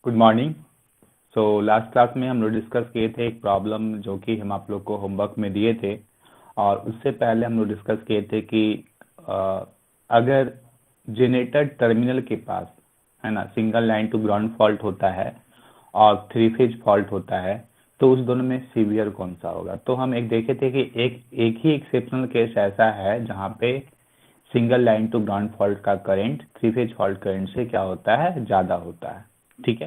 Good morning. So last class में हम लोग डिस्कस किए थे एक प्रॉब्लम जो कि हम आप लोग को होमवर्क में दिए थे। और उससे पहले हम लोग डिस्कस किए थे कि अ, अगर जनरेटर टर्मिनल के पास है ना single line to ground fault होता है और थ्री फेज फॉल्ट होता है तो उस दोनों में सीवियर कौन सा होगा। तो हम एक देखे थे कि एक ही एक्सेप्शनल केस ऐसा है जहाँ पे single line to ground fault का current three phase fault current से क्या होता है, ज़्यादा होता है। ठीक है।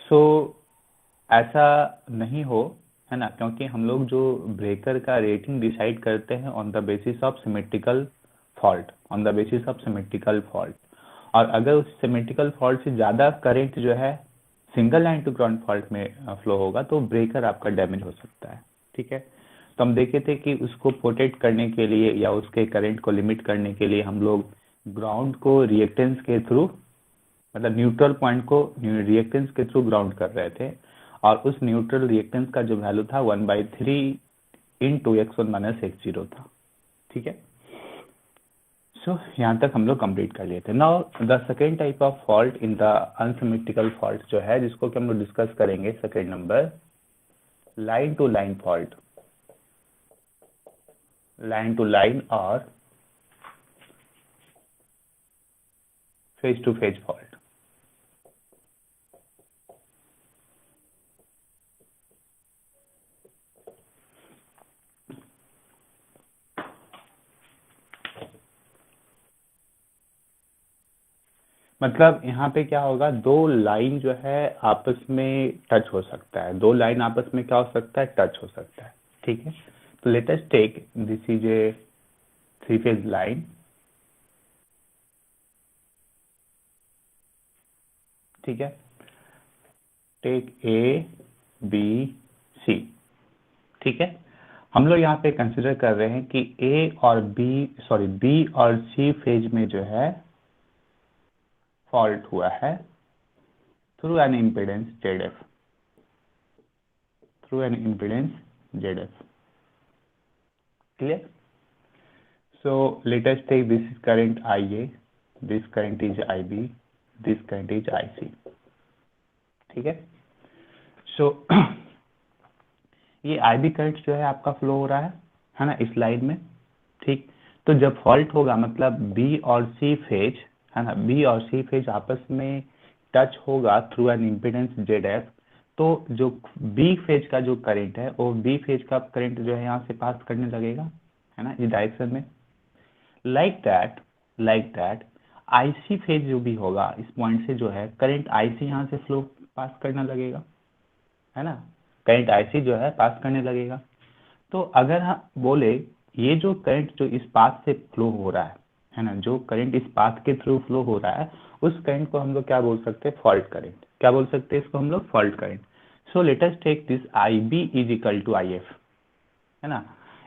सो ऐसा नहीं हो, है ना, क्योंकि हम लोग जो ब्रेकर का रेटिंग डिसाइड करते हैं on the basis of symmetrical fault, on the basis of symmetrical fault. और अगर उस सिमेट्रिकल फॉल्ट से ज़्यादा करंट जो है single line to ground fault में फ्लो होगा तो ब्रेकर आपका डैमेज हो सकता है। ठीक है। तो हम देखे थे कि उसको प्रोटेक्ट करने के लिए या उसके करंट को लिमिट करने के लिए हम लोग ग्राउंड को रिएक्टेंस के थ्रू, मतलब न्यूट्रल पॉइंट को रिएक्टेंस के थ्रू ग्राउंड कर रहे थे। और उस न्यूट्रल रिएक्टेंस का जो वैल्यू था 1/3 इंटू x1 माइनस x0 था। ठीक है। सो यहाँ तक हम लोग कंप्लीट कर लिए थे। Now the second type of fault in the unsymmetrical fault जो है, जिसको कि हम लोग डिस्कस करेंगे, second number, line to line fault, line to line और फेज टू फेज फॉल्ट। मतलब यहाँ पे क्या होगा, दो लाइन जो है आपस में टच हो सकता है, दो लाइन आपस में क्या हो सकता है, टच हो सकता है। ठीक है। तो let us take this is a three phase line. ठीक है। Take A B C. ठीक है। हम लोग यहाँ पे कंसिडर कर रहे हैं कि ए और बी और सी फेज में जो है फॉल्ट हुआ है through an impedance Z F, through an impedance Z f. Clear. So let us take this is current IA, this current is IB, this current is IC। ठीक है। सो ये IB करंट जो है आपका फ्लो हो रहा है ना, इस लाइन में। ठीक। तो जब फॉल्ट होगा मतलब बी और सी फेज, है ना, बी और सी फेज आपस में टच होगा through an impedance Z F. तो जो बी फेज का जो करंट है वो बी फेज का करंट जो है यहाँ से पास करने लगेगा, है ना, इस डायरेक्शन में। लाइक दैट आईसी फेज जो भी होगा इस पॉइंट से जो है करंट आईसी यहाँ से फ्लो पास करना लगेगा, है ना, करंट आईसी जो है पास करने लगेगा। तो अगर हम बोले ये जो करंट जो इस पाथ से फ्लो हो रहा है ना, जो करंट इस पाथ के थ्रू फ्लो हो रहा है उस करंट को हम लोग क्या बोल सकते हैं, फॉल्ट करंट। क्या बोल सकते हैं इसको हम लोग, fault current. So let us take this I B is equal to I F, है ना।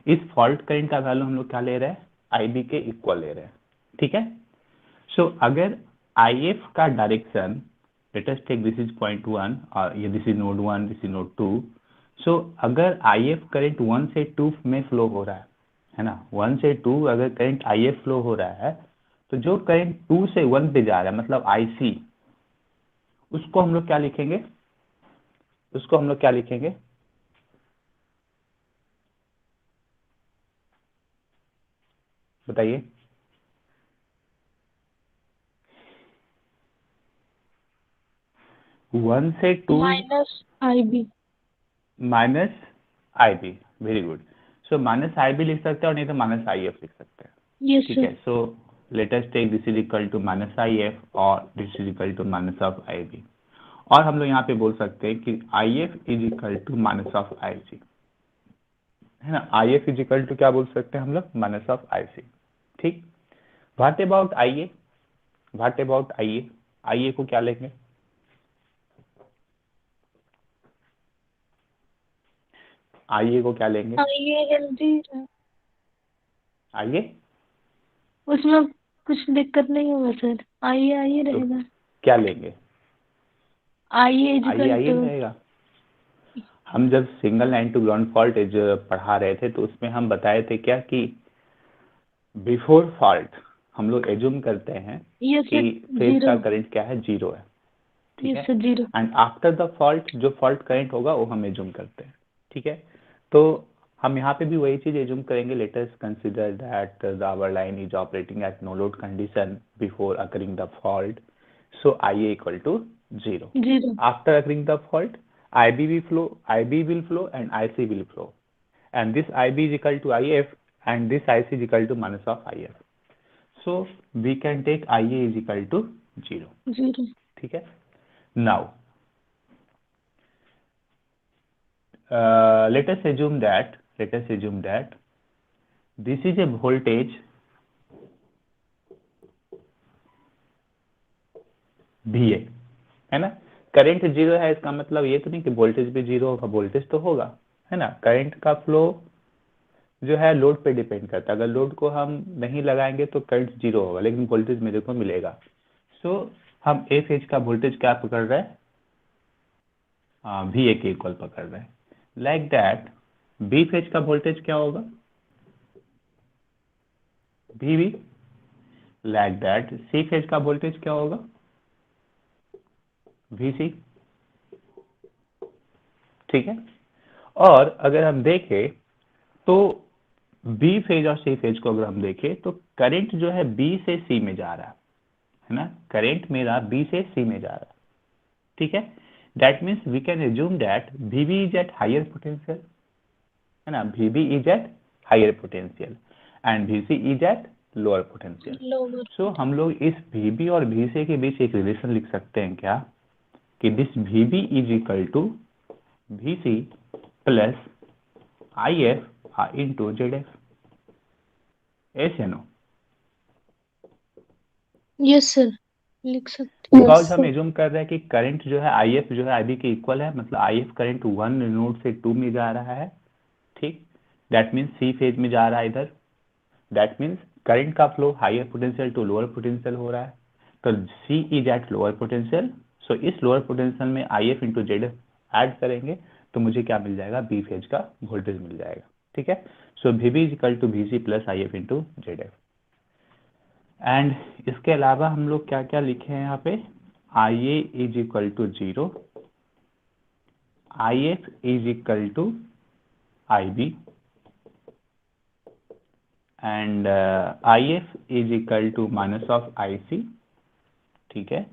इस फॉल्ट करंट का वैल्यू हम लोग क्या ले रहे हैं, आई बी के इक्वल ले रहे हैं। ठीक है। सो अगर आई एफ का direction, let us take this is point 1 और ये this is node 1, this is node 2। So अगर आई एफ करंट 1 से 2 में फ्लो हो रहा है ना, 1 से 2 अगर करंट आई एफ फ्लो हो रहा है तो जो करंट 2 से 1 पे जा रहा है मतलब आई सी, उसको हम लोग क्या लिखेंगे, उसको हम लोग क्या लिखेंगे, बताइए। 1 से 2 minus I B. Minus I B. Very good. So minus I B लिख सकते हैं और नहीं तो माइनस आई एफ लिख सकते हैं। यस ठीक सर। है। So let us take this is equal to minus I F और this is equal to minus of I B. और हम लोग यहाँ पे बोल सकते हैं कि I F is equal to minus of I C, है ना। I F is equal to क्या बोल सकते हैं हम लोग, माइनस ऑफ आई सी। ठीक। What about I a, what about I a, I a को क्या लेंगे, आई ए को क्या लेंगे, आइए हेल्दी है। आइए। उसमें कुछ दिक्कत नहीं होगा सर, आइए आइए तो रहेगा। क्या लेंगे, आइए आइए इजिकल आइए टू। रहेगा। हम जब single line to ground fault पढ़ा रहे थे तो उसमें हम बताए थे क्या कि बिफोर फॉल्ट हम लोग एज्यूम करते हैं यस कि सर। Phase zero. का करंट क्या है, जीरो है। ठीक है। Yes sir, 0। And after the fault जो फॉल्ट करंट होगा वो हम एज्यूम करते हैं, ठीक है। तो हम यहाँ पे भी वही चीज एज्यूम करेंगे, let us consider that our line is operating at no load condition before occurring the fault, so IA equal to 0. 0। After occurring the fault, IB will flow and IC will flow, and this IB is equal to IF and this IC is equal to minus of IF. So we can take IA is equal to 0. 0। ठीक है। Now let us assume that this is a voltage VA, है ना। Current 0 है, इसका मतलब ये तो नहीं कि वोल्टेज भी 0 होगा, वोल्टेज तो होगा, है ना। करंट का फ्लो जो है लोड पे डिपेंड करता है, अगर लोड को हम नहीं लगाएंगे तो करंट 0 होगा, लेकिन वोल्टेज मेरे को मिलेगा। सो हम ए फेज का वोल्टेज क्या पकड़ रहे हैं, VA के इक्वल पकड़ रहे हैं। लाइक दैट बी फेज का वोल्टेज क्या होगा, VB। Like that C phase का वोल्टेज क्या होगा, VC, ठीक है। और अगर हम देखें तो बी फेज और सी फेज को अगर हम देखें तो करंट जो है बी से सी में जा रहा है ना, करंट मेरा बी से सी में जा रहा है, ठीक है। That means we can assume that VB is at higher potential, है ना, VB is at higher potential and VC is at lower potential. Lower. So हम लोग इस VB और VC के बीच एक रिलेशन लिख सकते हैं क्या, कि this VB is equal to VC plus IF into ZF, ऐसे नो। यस सर, लिख सकते हैं। बिकॉज हम एज्यूम कर रहे हैं कि करंट जो है IF जो है IB के इक्वल है, मतलब IF करंट 1 नोड से 2 में जा रहा है, ठीक। दैट मीन्स सी फेज में जा रहा है इधर, दैट मीन्स करंट का flow higher potential to lower potential हो रहा है, तो C is at lower potential. So इस लोअर पोटेंशियल में IF इंटू ZF ऐड करेंगे तो मुझे क्या मिल जाएगा, बी फेज का वोल्टेज मिल जाएगा, ठीक है। So VB is equal to VC plus IF into ZF। And इसके अलावा हम लोग क्या क्या लिखे हैं यहाँ पे, IA is equal to 0, IF is equal to IB and IF is equal to minus of IC, ठीक है।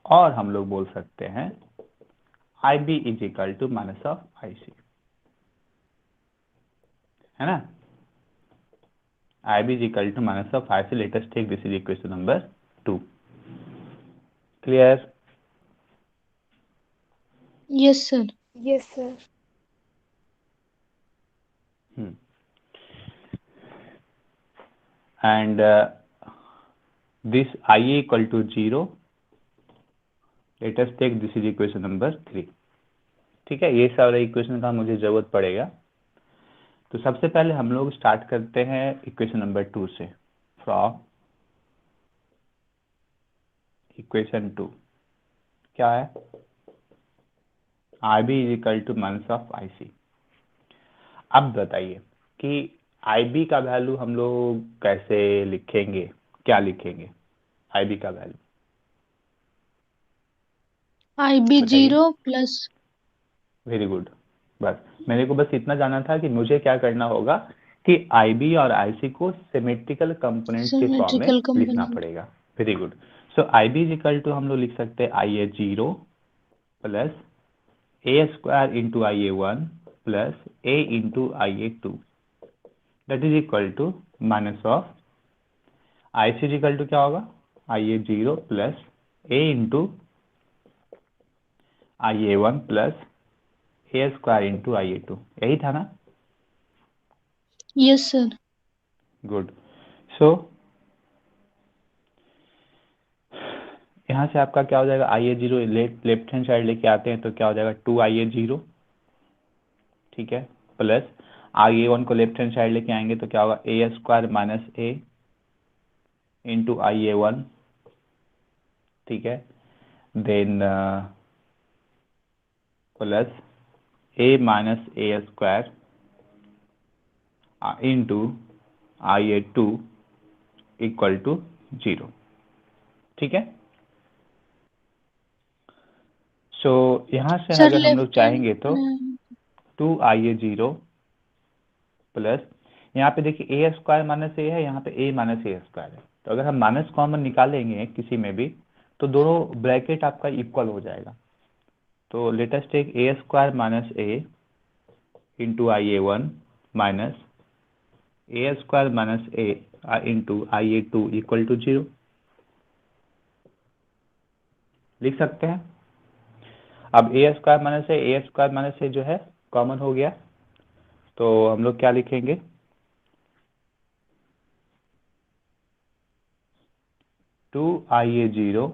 और हम लोग बोल सकते हैं IB is equal to minus of IC, है ना। IB is equal to minus of IC. Let us take this is equation number 2. Clear? Yes sir. Yes, sir. And this IA equal to 0. Let us take this is equation number 3. ठीक है, ये सारा equation का मुझे जरूरत पड़ेगा। तो सबसे पहले हम लोग स्टार्ट करते हैं इक्वेशन नंबर 2 से। फ्रॉम इक्वेशन 2 क्या है, IB is equal to minus of IC। अब बताइए कि IB का वैल्यू हम लोग कैसे लिखेंगे, क्या लिखेंगे IB का वैल्यू, IB बताइए। 0 प्लस। Very good. बस मेरे को बस इतना जानना था कि मुझे क्या करना होगा कि IB और IC को सिमेट्रिकल कंपोनेंट्स के फॉर्म में सिमेट्रिकल लिखना कंपोनेंट। पड़ेगा। Very good. So IB is equal to हम लोग लिख सकते हैं IA 0 plus A square into IA1 plus A into IA2, that is equal to minus of IC is equal to क्या होगा, IA 0 plus A into IA1 plus A square into IA2, यही था ना। Yes sir. गुड। सो यहाँ से आपका क्या हो जाएगा, IA 0 लेफ्ट हैंड साइड लेके आते हैं तो क्या हो जाएगा 2IA 0, ठीक है, प्लस IA1 को लेफ्ट हैंड साइड लेके आएंगे तो क्या होगा A square minus A into IA1, ठीक है, then plus A minus A square into IA2 equal to 0, ठीक है। यहाँ से सर अगर हम लोग लेफ्ट हैंड चाहेंगे तो 2IA0 प्लस, यहाँ पे देखिए ए स्क्वायर माइनस ए है, यहाँ पे ए माइनस ए स्क्वायर है, तो अगर हम माइनस कॉमन निकालेंगे किसी में भी तो दोनों ब्रैकेट आपका इक्वल हो जाएगा। तो let us take A square minus A into IA1 minus A square minus A into IA2 equal to 0 लिख सकते हैं। अब ए स्क्वायर माइनस ए जो है कॉमन हो गया, तो हम लोग क्या लिखेंगे, 2IA0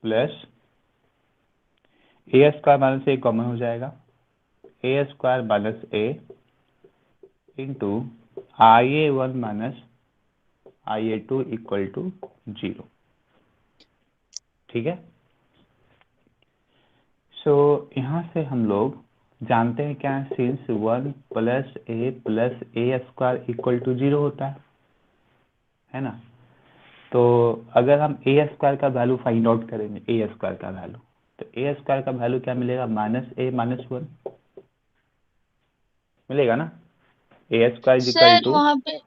plus A square minus a common हो जाएगा, a square minus A into IA1 minus IA2 equal to 0। ठीक है। यहाँ से हम लोग जानते हैं क्या, since 1 plus A square equal to 0 होता है ना। तो अगर हम ए स्क्वायर का वैल्यू फाइंड आउट करेंगे, ए स्क्वायर का वैल्यू, तो ए स्क्वायर का वैल्यू क्या मिलेगा, माइनस ए माइनस 1 मिलेगा ना। A square is equal sir to, वहाँ पे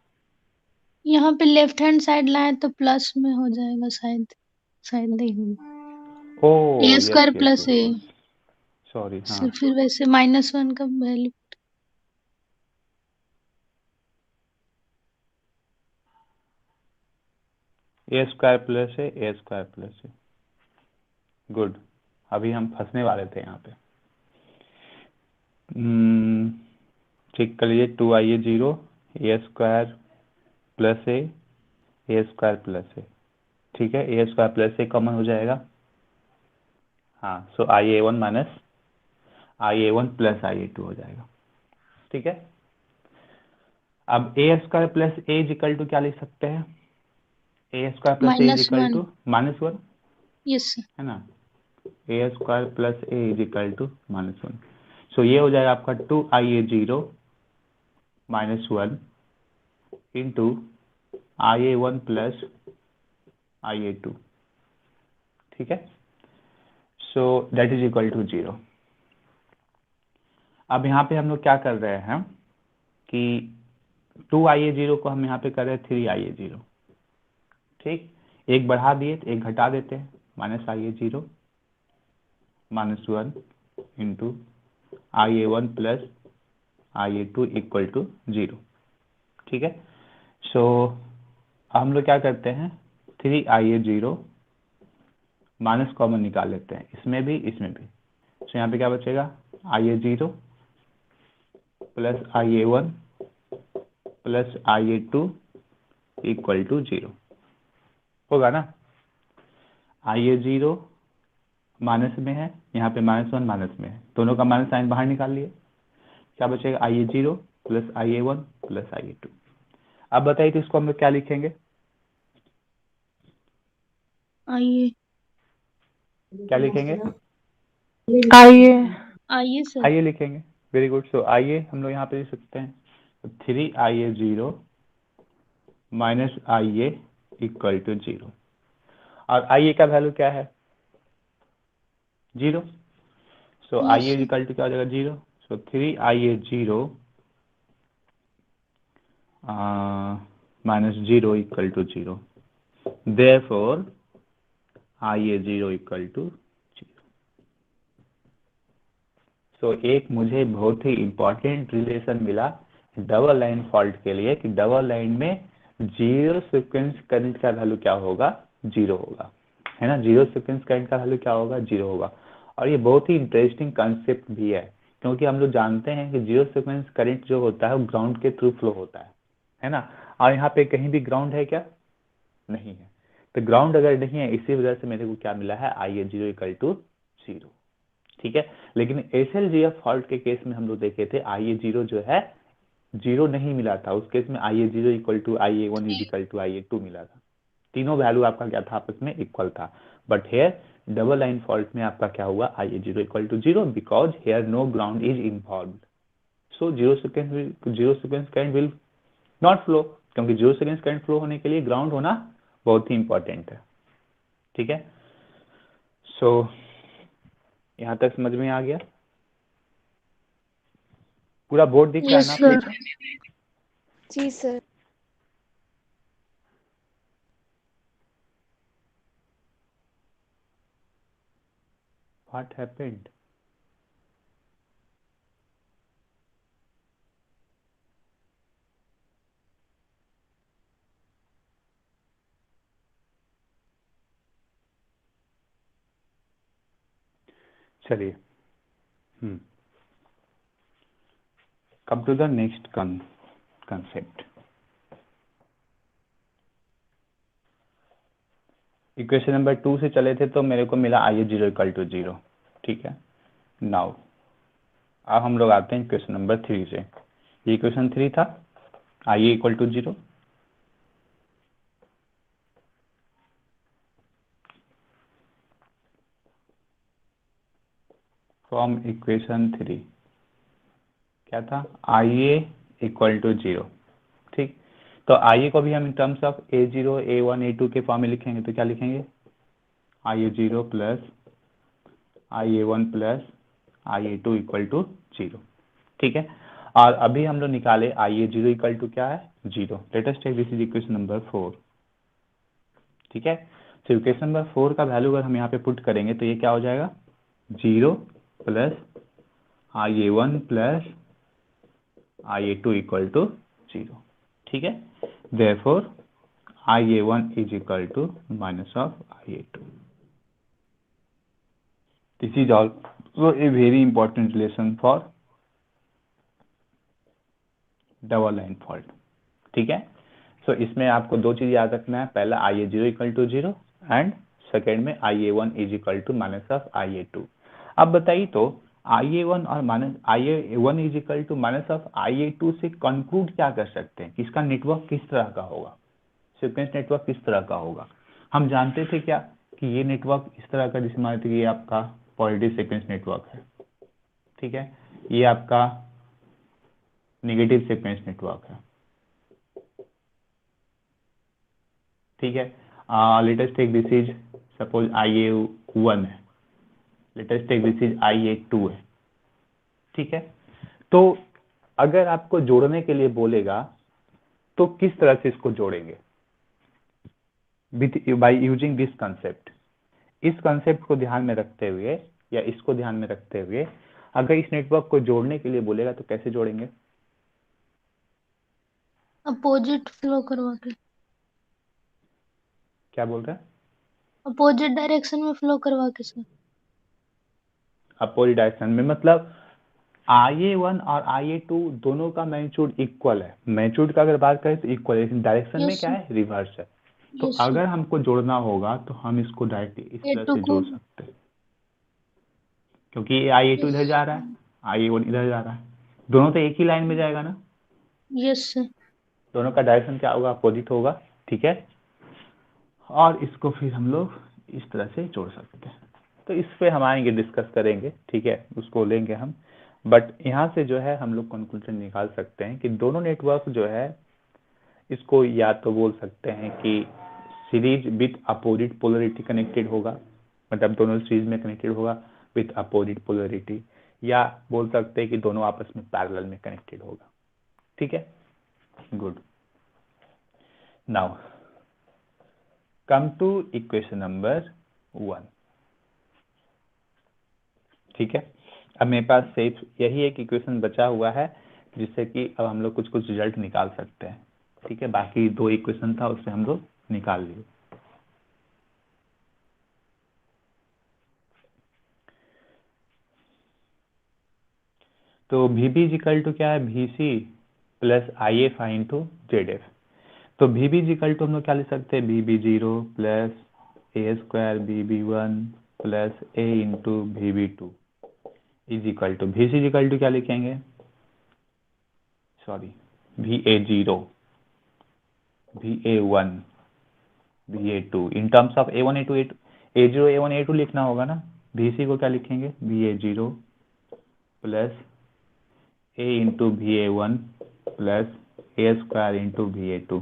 यहाँ पे लेफ्ट हैंड साइड लाए तो प्लस में हो जाएगा शायद, शायद नहीं होगा। Oh a yes square yes plus yes a, yes, sorry, हाँ फिर वैसे -1 का value. A square plus A square plus a, good. अभी हम फंसने वाले थे यहाँ पे। चेक कर लीजिए, 2IA0 ए स्क्वायर प्लस ए स्क्वायर प्लस ए, ठीक है, ए स्क्वायर प्लस ए कॉमन हो जाएगा। हाँ, सो IA1 minus IA1 plus IA2 हो जाएगा। ठीक है। अब a square plus a is equal to क्या लिख सकते हैं, a square plus a is equal -1, to -1 yes sir. है ना। A square plus a is equal to -1, so ये हो जाएगा आपका 2IA0 -1 into IA1 plus IA2। ठीक है। So that is equal to 0। अब यहाँ पे हम लोग क्या कर रहे हैं कि 2IA0 को हम यहाँ पे कर रहे हैं 3IA0। ठीक, एक बढ़ा दिए तो एक घटा देते हैं, -IA0 -1 into IA1 plus IA2 equal to 0। ठीक है। सो हम लोग क्या करते हैं, 3IA0 माइनस कॉमन निकाल लेते हैं, इसमें भी इसमें भी। सो यहाँ पे क्या बचेगा, IA0 plus IA1 plus IA2 equal to 0 होगा ना। IA0 माइनस में है, यहाँ पे -1 माइनस में है, दोनों का माइनस साइन बाहर निकाल लिए, क्या बचेगा, IA0 plus IA1 plus IA2। अब बताइए तो इसको हम लोग क्या लिखेंगे, आइए क्या लिखेंगे, आइए आइए सर। आइए लिखेंगे, वेरी गुड। सो आइए हम लोग यहाँ पे लिख सकते हैं, 3IA0 minus IA equal to 0, और IA का वैल्यू क्या है, 0। So yes IA sir. Equal to क्या हो जाएगा, 0। So 3IA0 minus 0 equal to 0, therefore IA0 equal to 0। So एक मुझे बहुत ही इंपॉर्टेंट रिलेशन मिला डबल लाइन फॉल्ट के लिए, कि डबल लाइन में जीरो सीक्वेंस करंट का वैल्यू क्या होगा, 0 होगा, है ना। जीरो सीक्वेंस करंट का वैल्यू क्या होगा, 0 होगा। और ये बहुत ही इंटरेस्टिंग कंसेप्ट भी है, क्योंकि हम लोग जानते हैं कि जीरो सीक्वेंस करंट जो होता है वो ग्राउंड के थ्रू फ्लो होता है ना। और यहाँ पे कहीं भी ग्राउंड है क्या, नहीं है। तो ग्राउंड अगर नहीं है, इसी वजह से मेरे को क्या मिला है, IA0 इक्वल टू 0। ठीक है। लेकिन SLGF फॉल्ट के केस में हम लोग देखे थे, IA0 जो है 0 नहीं मिला था, उस केस में IA0 equal to IA1 is equal to IA2 मिला था, तीनों वैल्यू आपका क्या था, आपस में इक्वल था। But here double line fault में आपका क्या हुआ, IA0 equal to 0 because here no ground is involve. So zero sequence current will not flow, क्योंकि जीरो सीक्वेंस करंट फ्लो होने के लिए ग्राउंड होना बहुत ही इंपॉर्टेंट है। ठीक है। सो यहाँ तक समझ में आ गया? पूरा बोर्ड दिख रहा है यस ना आप सर। लोग को? जी सर। What happened? चलिए, come to the next concept. Equation number 2 से चले थे तो मेरे को मिला आई ए 0 इक्वल टू 0, ठीक है। नाउ अब हम लोग आते हैं इक्वेशन नंबर 3 से। ये इक्वेशन 3 था, आई ए इक्वल टू 0। फ्रॉम इक्वेशन 3 क्या था? आई ए इक्वल टू 0, ठीक। तो आई ए को भी हम इन terms of A0 A1 A2 के फॉर्म में लिखेंगे तो क्या लिखेंगे? I A 0 plus I A 1 plus I A 2 equal to 0, ठीक है। और अभी हम लोग निकाले आई ए 0 इक्वल टू क्या है? 0। Let us take this is equation number 4, ठीक है। तो इक्वेशन नंबर 4 का वैल्यू अगर हम यहाँ पे पुट करेंगे तो ये क्या हो जाएगा? 0 plus I A 1 plus I A 2 equal to 0, ठीक है। Therefore I A 1 is equal to minus of I A 2। This is also a very important relation for double line fault, ठीक है। सो इसमें आपको दो चीज याद रखना है, पहला I A 0 equal to 0 and second में I A 1 is equal to minus of I ए 2। अब बताइए तो आई ए 1 और माइनस I A 1 is equal to minus of I ए 2 से कंक्लूड क्या कर सकते हैं? इसका नेटवर्क किस तरह का होगा, सीक्वेंस नेटवर्क किस तरह का होगा? हम जानते थे क्या कि ये नेटवर्क इस तरह का, जिसे मानते हैं ये आपका पॉजिटिव सीक्वेंस नेटवर्क है, ठीक है। ये आपका नेगेटिव सीक्वेंस नेटवर्क है, ठीक है। Let us take this is suppose I ए 1 है, let us take this is I ए 2 है, ठीक है। तो अगर आपको जोड़ने के लिए बोलेगा तो किस तरह से इसको जोड़ेंगे? By using this concept. इस कंसेप्ट को ध्यान में रखते हुए या इसको ध्यान में रखते हुए अगर इस नेटवर्क को जोड़ने के लिए बोलेगा तो कैसे जोड़ेंगे? अपोजिट फ्लो करवा के। क्या बोल रहे हैं? अपोजिट डायरेक्शन में फ्लो करवा के सर। अपोजिट डायरेक्शन में मतलब आई ए 1 और आई ए 2 दोनों का मैग्नीट्यूड इक्वल है। मैग्नीट्यूड का अगर बात करें तो इक्वल है, लेकिन डायरेक्शन में यस क्या सर। है? रिवर्स है। तो यस सर। अगर हमको जोड़ना होगा तो हम इसको डायरेक्टली इस तरह A2 से को। जोड़ सकते हैं, क्योंकि आई ए 2 इधर जा रहा है, यस। आई ए 1 इधर जा रहा है, दोनों तो एक ही लाइन में जाएगा ना। Yes sir. दोनों का डायरेक्शन क्या होगा? अपोजिट होगा, ठीक है। और इसको फिर हम लोग इस तरह से जोड़ सकते हैं। तो इस पे हम आएंगे, डिस्कस करेंगे, ठीक है, उसको लेंगे हम। बट यहाँ से जो है हम लोग कंक्लूजन निकाल सकते हैं कि दोनों नेटवर्क जो है इसको या तो बोल सकते हैं कि series with opposite polarity connected होगा, मतलब दोनों सीरीज में कनेक्टेड होगा विथ अपोजिट पोलरिटी, या बोल सकते हैं कि दोनों आपस में पैरेलल में कनेक्टेड होगा, ठीक है। Good. Now come to equation number 1, ठीक है। अब मेरे पास सिर्फ यही एक इक्वेशन बचा हुआ है जिससे कि अब हम लोग कुछ रिजल्ट निकाल सकते हैं, ठीक है। बाकी दो इक्वेशन था उससे हम लोग निकाल लिए। तो VB इक्वल टू क्या है? VC plus IF into ZF। तो VB इक्वल टू हम लोग क्या लिख सकते हैं? VB0 plus A square VB1 plus A into VB2 is equal to VC equal to क्या लिखेंगे? Sorry, VA0 VA1 VA2 in terms of A1 A2 A0 A1 A2 लिखना होगा ना। VC को क्या लिखेंगे? VA0 plus A into VA1 plus A square into VA2।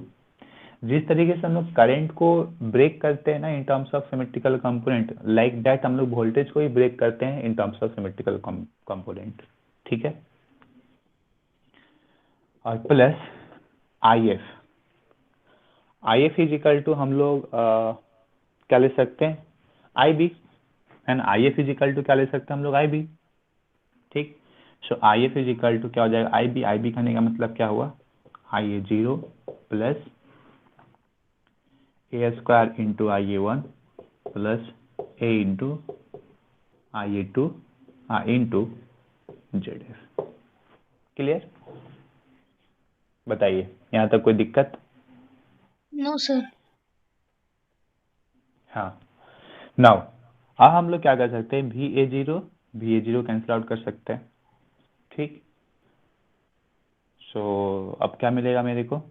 जिस तरीके से हम लोग करंट को ब्रेक करते हैं ना in terms of symmetrical component, like that हम लोग वोल्टेज को ही ब्रेक करते हैं in terms of symmetrical component, ठीक है। और plus I F is equal to हम लोग क्या ले सकते हैं, I b, and I F is equal to क्या ले सकते हैं हम लोग, आई बी, ठीक। So I F is equal to क्या हो जाएगा, आई बी करने का मतलब क्या हुआ, I A zero plus A square into I A one plus a into I A two into Z f. Clear, बताइए यहाँ तक कोई दिक्कत? No sir. हाँ, नाउ अब हम लोग क्या कर सकते हैं, भी ए जीरो कैंसिल आउट कर सकते हैं, ठीक। सो अब क्या मिलेगा मेरे को,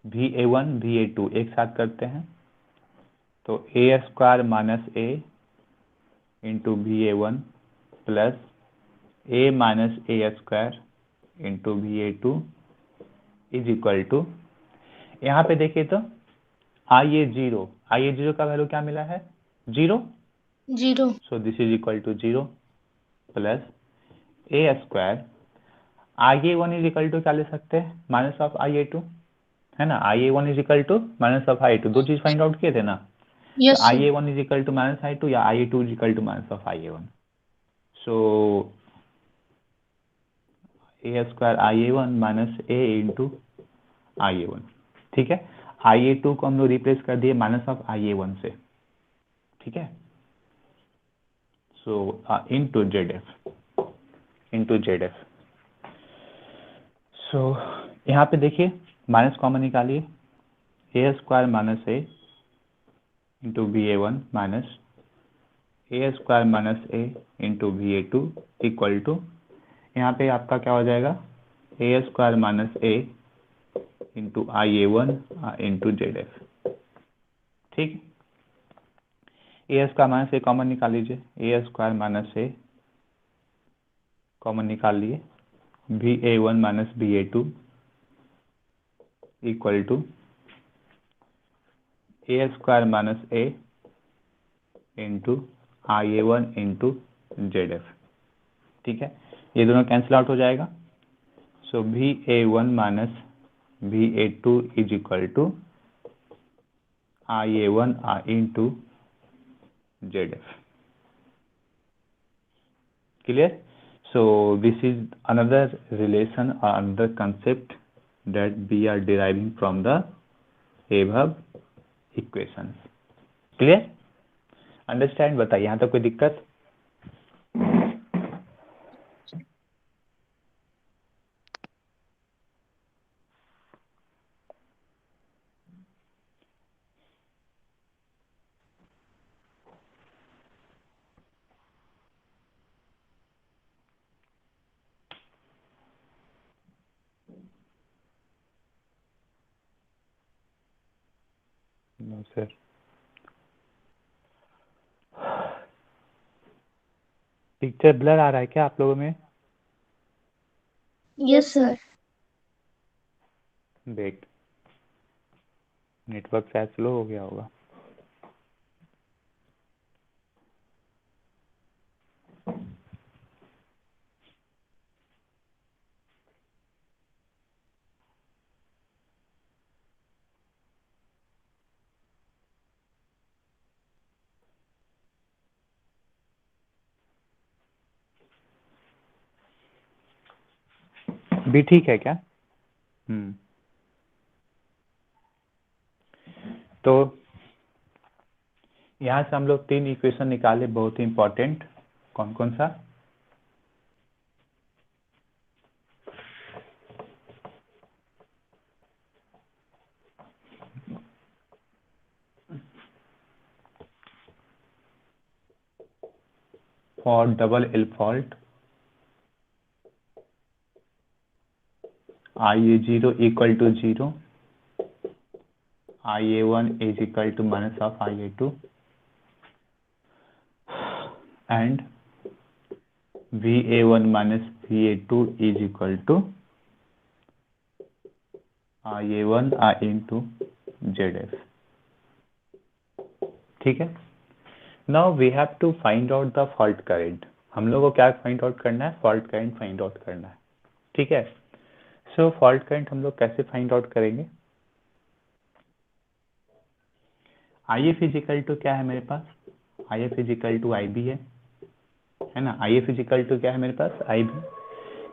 भी ए वन भी ए टू एक साथ करते हैं, तो ए स्क्वायर माइनस ए इंटू भी ए वन प्लस ए माइनस ए स्क्वायर इंटू भी ए टू इज इक्वल टू, यहाँ पे देखिए तो आई ए जीरो का वैल्यू क्या मिला है, zero, zero. So this is equal to zero plus A square, I A one is equal to क्या ले सकते हैं, minus of I A two, है ना, I A one is equal to minus of I A two, दो चीज find out किए थे ना, यस तो I a sir. One is equal to minus I two या I A two is equal to minus of I A one, so A square I A one minus A into I A one, ठीक है। आई ए to को हम लोग replace कर दिए minus of I A one से, ठीक है। So into Z f, so यहाँ पे देखिए माइनस कॉमन निकालिए, a square minus A into b a one minus A square minus A into b a two equal to, यहाँ पे आपका क्या हो जाएगा, a square minus A into I A one into Z f, ठीक। A square minus a common निकाल लीजिए, a square minus a common निकाल लिए, b a one minus b a two equal to a square minus A into I A one into Z f, ठीक है। ये दोनों cancel out हो जाएगा, so b a one minus b a two is equal to I A one into Z f, clear. So this is another relation or another concept that we are deriving from the above equations. Clear? Understand? बताइए यहाँ तक कोई दिक्कत? No sir. Picture blur आ रहा है क्या आप लोगों में? Yes sir. वेट, नेटवर्क शायद स्लो हो गया होगा। भी ठीक है क्या? तो यहाँ से हम लोग तीन इक्वेशन निकाले, बहुत ही इंपॉर्टेंट। कौन कौन सा? For double L fault I A zero equal to zero, I A one is equal to minus of I A two, and VA1 minus VA2 is equal to IA1 I into ZF। ठीक है। Now we have to find out the fault current. हम लोग को क्या find out करना है? Fault current find out करना है। ठीक है। सो फॉल्ट करंट हम लोग कैसे फाइंड आउट करेंगे? IF इजिकल टू क्या है मेरे पास? IF इजिकल टू IB है ना। IF इजिकल टू क्या है मेरे पास? IB।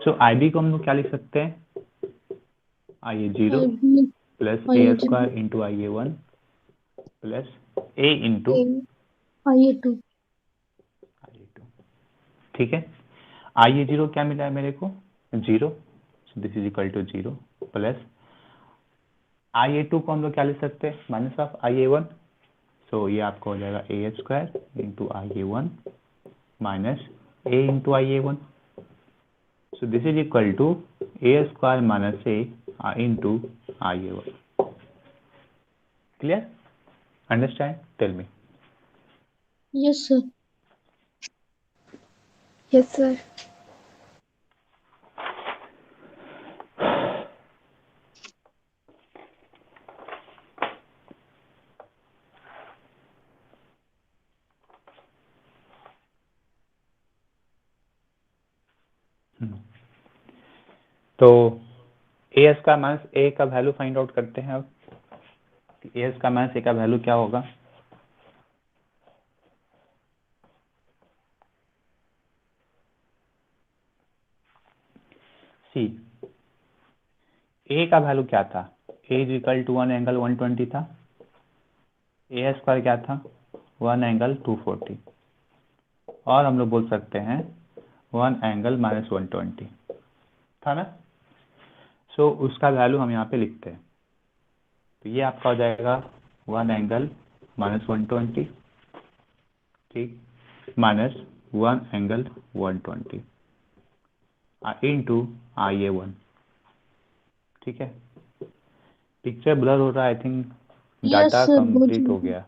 सो IB को हम लोग क्या लिख सकते हैं? IA0 IB plus IA0 A² into IA1 plus A into IA2 IA2। ठीक है। IA0 क्या मिला है मेरे को? 0, this is equal to 0 plus IA2 को हम लोग क्या लिख सकते हैं? Minus of IA1। सो ये आपका हो जाएगा A² into IA1 minus A into IA1। So this is equal to A² minus A into IA1। Clear? Understand? Tell me. yes sir Yes, sir. तो A² माइनस A का value find out करते हैं। अब A² minus A का value क्या होगा? सी A का value क्या था? A is equal to 1 angle 120 था। A² क्या था? 1 एंगल 240। और हम लोग बोल सकते हैं 1 एंगल माइनस 120 था ना। सो उसका वैल्यू हम यहाँ पे लिखते हैं। तो ये आपका हो जाएगा 1 एंगल माइनस 120, ठीक, माइनस 1 एंगल 120 इंटू IA1। ठीक है। पिक्चर ब्लर हो रहा है, I think yes data sir बहुत कंप्लीट हो ज्यादा। गया।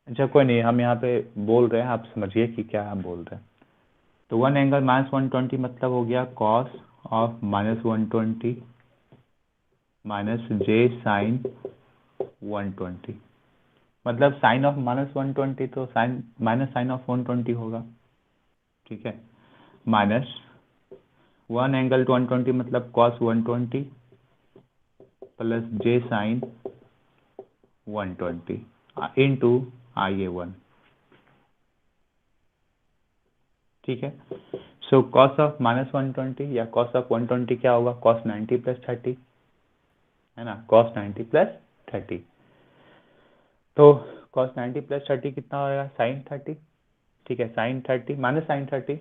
अच्छा कोई नहीं, हम यहाँ पे बोल रहे हैं, आप समझिए कि क्या हम बोल रहे हैं। तो 1 एंगल माइनस 120 मतलब हो गया cos of minus 120 minus j sine 120। मतलब साइन ऑफ माइनस 120 तो साइन माइनस साइन ऑफ 120 होगा। ठीक है। माइनस 1 एंगल 120 मतलब कॉस 120 प्लस जे साइन 120 इंटू IA1। ठीक है। सो कॉस ऑफ माइनस 120 या कॉस ऑफ 120 क्या होगा? कॉस 90 प्लस 30 है ना। Cos 90 plus 30। तो कॉस 90 प्लस 30 कितना होगा? साइन 30। ठीक है। साइन 30 माइनस साइन 30,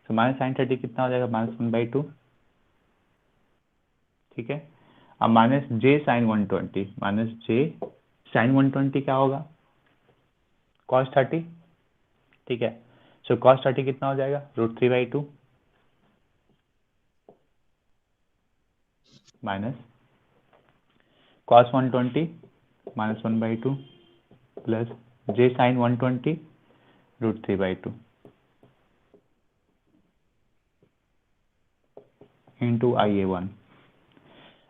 तो माइनस साइन 30 कितना हो जाएगा? -1/2। ठीक है। अब minus j sine 120 minus j sine 120 क्या होगा? कॉस 30। ठीक है। सो कॉस 30 कितना हो जाएगा? √3/2 माइनस कॉस 120 माइनस 1/2 प्लस जे साइन 120 √3/2 इंटू IA1।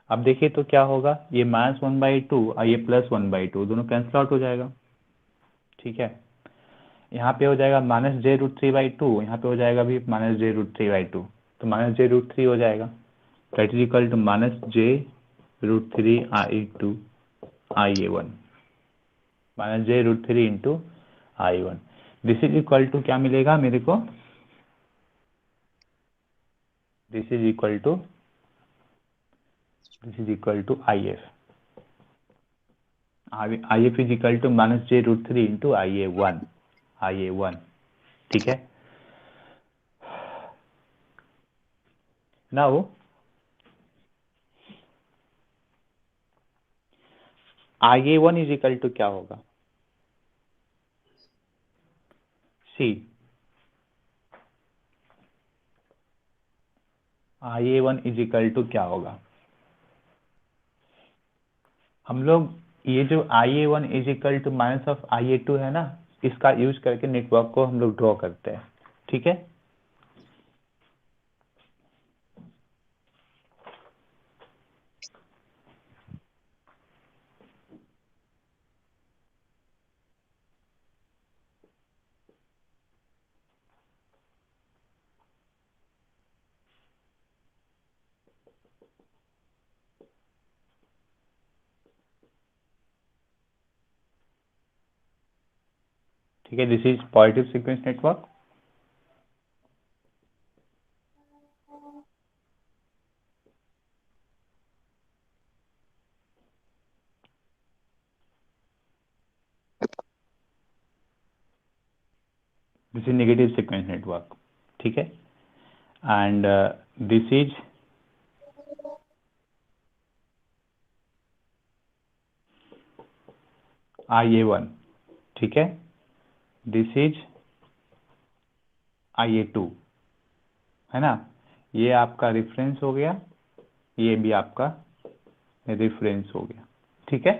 अब देखिए तो क्या होगा? ये -1/2 और ये +1/2 दोनों कैंसिल आउट हो जाएगा। ठीक है। यहाँ पे हो जाएगा -j√3/2, यहाँ पे हो जाएगा भी -j√3/2, तो -j√3 हो जाएगा। That is equal to -j√3 I2 IA1 -j√3 into I1। This is equal to क्या मिलेगा मेरे को? This is equal to IF। IF is equal to -j√3 into IA1। ठीक है। Now IA1 is equal to क्या होगा? सी IA1 is equal to क्या होगा? हम लोग ये जो IA1 is equal to minus of IA2 है ना, इसका यूज करके नेटवर्क को हम लोग ड्रॉ करते हैं। ठीक है। ठीक है, this is positive sequence network. This is negative sequence network. ठीक है, एंड दिस इज IA1। ठीक है, दिस इज IA2, है ना। ये आपका रेफरेंस हो गया, ये भी आपका रेफरेंस हो गया। ठीक है,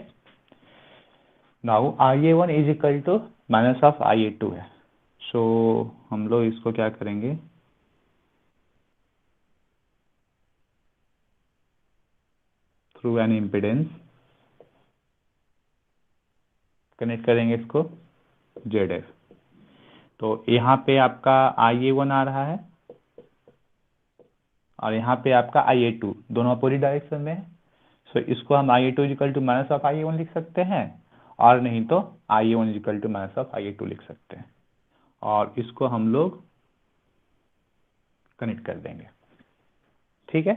now IA1 is equal to minus of IA2 है। सो हम लोग इसको क्या करेंगे, थ्रू एन इम्पिडेंस कनेक्ट करेंगे इसको ZF। तो यहाँ पे आपका IA1 आ रहा है और यहाँ पे आपका IA2, दोनों अपोजिट डायरेक्शन में है। सो इसको हम IA2 equal to minus of IA1 लिख सकते हैं, और नहीं तो IA1 equal to minus of IA2 लिख सकते हैं, और इसको हम लोग कनेक्ट कर देंगे। ठीक है,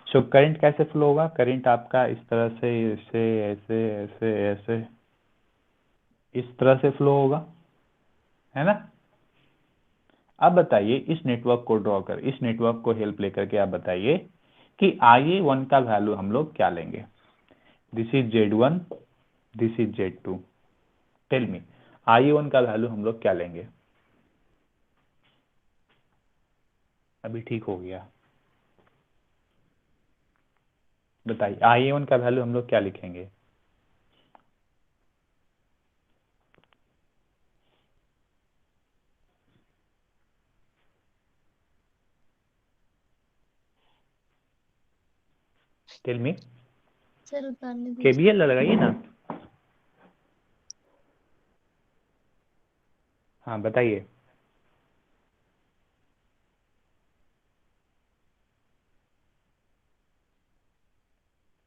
सो करंट कैसे फ्लो होगा, करंट आपका इस तरह से, ऐसे ऐसे ऐसे ऐसे इस तरह से फ्लो होगा, है ना। अब बताइए इस नेटवर्क को ड्रॉ कर, इस नेटवर्क को हेल्प लेकर के आप बताइए कि IA1 का वैल्यू हम लोग क्या लेंगे। This is Z1, this is Z2। Tell me IA1 का वैल्यू हम लोग क्या लेंगे। अभी ठीक हो गया, बताइए IA1 का वैल्यू हम लोग क्या लिखेंगे। टेल मी, सर उतारने दीजिए। KVL लगाइए ना। हाँ बताइए।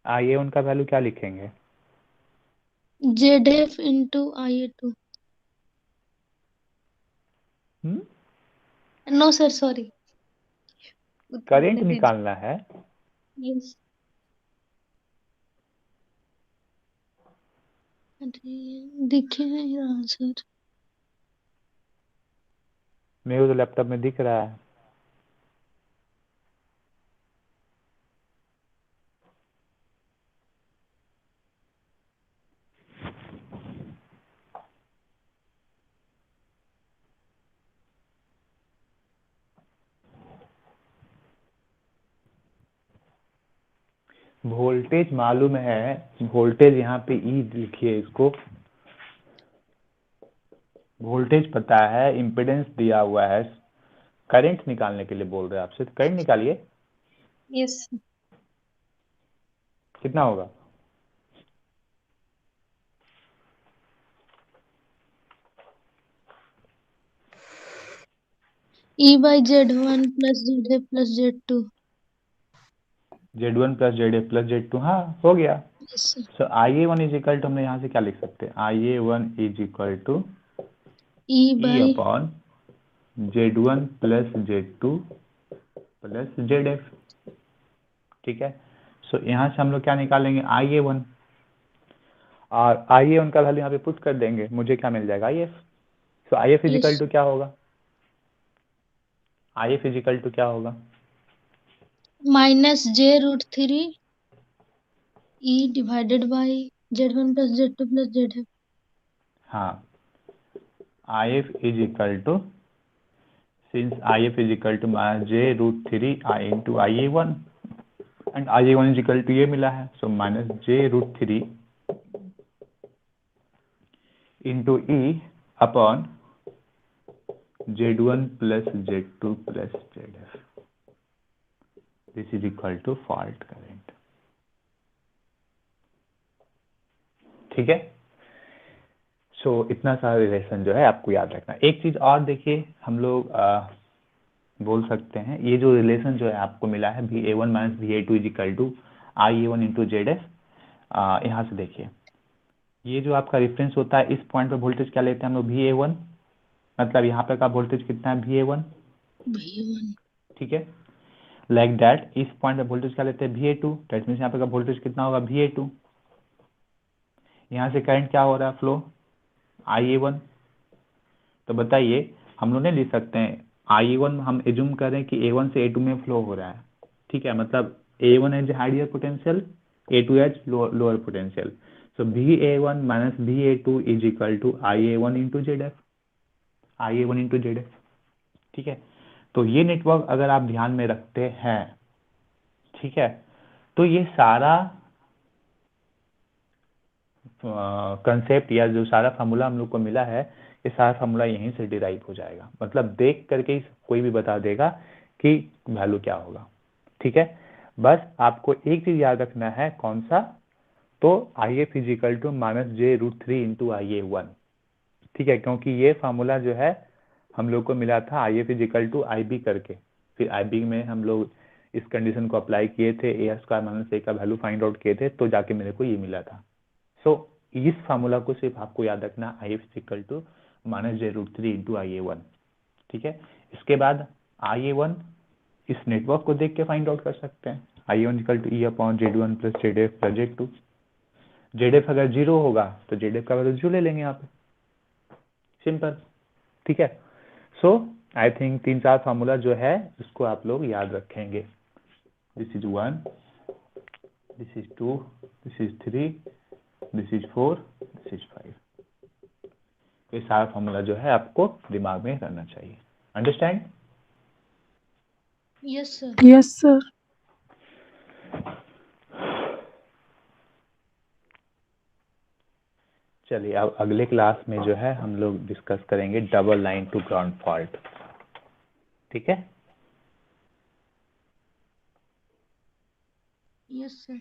IA1 का वैल्यू क्या लिखेंगे। ZF into IA2। No sir, sorry, current उतारने दीजिए। निकालना है। यस। अरे दिखे नहीं रहा सर। मेरे को तो लैपटॉप में दिख रहा है। वोल्टेज मालूम है, वोल्टेज यहाँ पे E लिखिए इसको, वोल्टेज पता है, इम्पीडेंस दिया हुआ है, करंट निकालने के लिए बोल रहे हैं आपसे, तो करंट निकालिए। यस। कितना होगा। E/Z1 plus ZF plus Z2। Z1 plus ZF plus Z2, हाँ हो गया। Yes sir. So IA1 is equal to, हमने यहाँ से क्या लिख सकते हैं, IA1 is equal to E E by upon Z1 plus Z2 plus ZF। ठीक है, सो यहाँ से हम लोग क्या निकालेंगे, IA1, और IA1 का वैल्यू यहाँ पे पुट कर देंगे, मुझे क्या मिल जाएगा, IF। So IF is equal yes to क्या होगा, IF इज इक्वल टू क्या होगा, -J√3 E divided by Z1 plus Z2 plus ZF। हाँ IF is equal to, since IF is equal to -J√3 I into IA1, and IA1 is equal to ये मिला है, so -J√3 into E upon Z1 plus Z2 plus ZF। This is equal to fault current. ठीक है, सो इतना सारा relation जो है आपको याद रखना। एक चीज और देखिए, हम लोग बोल सकते हैं, ये जो रिलेशन जो है आपको मिला है VA1 minus VA2 is equal to IA1 into ZF, यहाँ से देखिए ये जो आपका रेफरेंस होता है, इस पॉइंट पे वोल्टेज क्या लेते हैं हम लोग, VA1, मतलब यहाँ पे का वोल्टेज कितना है, VA1, V1 ठीक है। लाइक दैट इस पॉइंट पे वोल्टेज क्या लेते हैं, VA2, दैट मीन्स यहाँ पे का वोल्टेज कितना होगा, VA2। यहाँ से करंट क्या हो रहा है, फ्लो, IA1। तो बताइए हम लोग नहीं लिख सकते हैं IA1, हम एज्यूम करें कि A1 से A2 में फ्लो हो रहा है, ठीक है, मतलब A1 has higher potential, A2 has lower potential, so VA1 minus VA2 is equal to IA1 into ZF, IA1 into ZF, ठीक है। तो ये नेटवर्क अगर आप ध्यान में रखते हैं, ठीक है, तो ये सारा कंसेप्ट या जो सारा फार्मूला हम लोग को मिला है, ये सारा फार्मूला यहीं से डिराइव हो जाएगा, मतलब देख करके ही कोई भी बता देगा कि वैल्यू क्या होगा, ठीक है। बस आपको एक चीज याद रखना है, कौन सा, तो IF is equal to -j√3 into IA1, ठीक है, क्योंकि ये फार्मूला जो है हम लोग को मिला था IF is equal to IB करके, फिर IB में हम लोग इस कंडीशन को अप्लाई किए थे, A² - A का वैल्यू फाइंड आउट किए थे, तो जाके मेरे को ये मिला था। सो इस फार्मूला को सिर्फ आपको याद रखना, IF is equal to -j√3 into IA1, ठीक है। इसके बाद IA1 इस नेटवर्क को देख के फाइंड आउट कर सकते हैं, IA1 equal to E/Z1 plus ZF plus Z2। ZF अगर 0 होगा तो ZF का वैल्यू 0 ले लेंगे यहाँ पे, सिंपल, ठीक है। सो आई थिंक 3-4 फार्मूला जो है इसको आप लोग याद रखेंगे, this is 1, this is 2, this is 3, this is 4, this is 5। ये सारा फार्मूला जो है आपको दिमाग में रहना चाहिए, understand. Yes sir. Yes, sir. चलिए अब अगले क्लास में जो है हम लोग डिस्कस करेंगे double line to ground fault, ठीक है। Yes sir.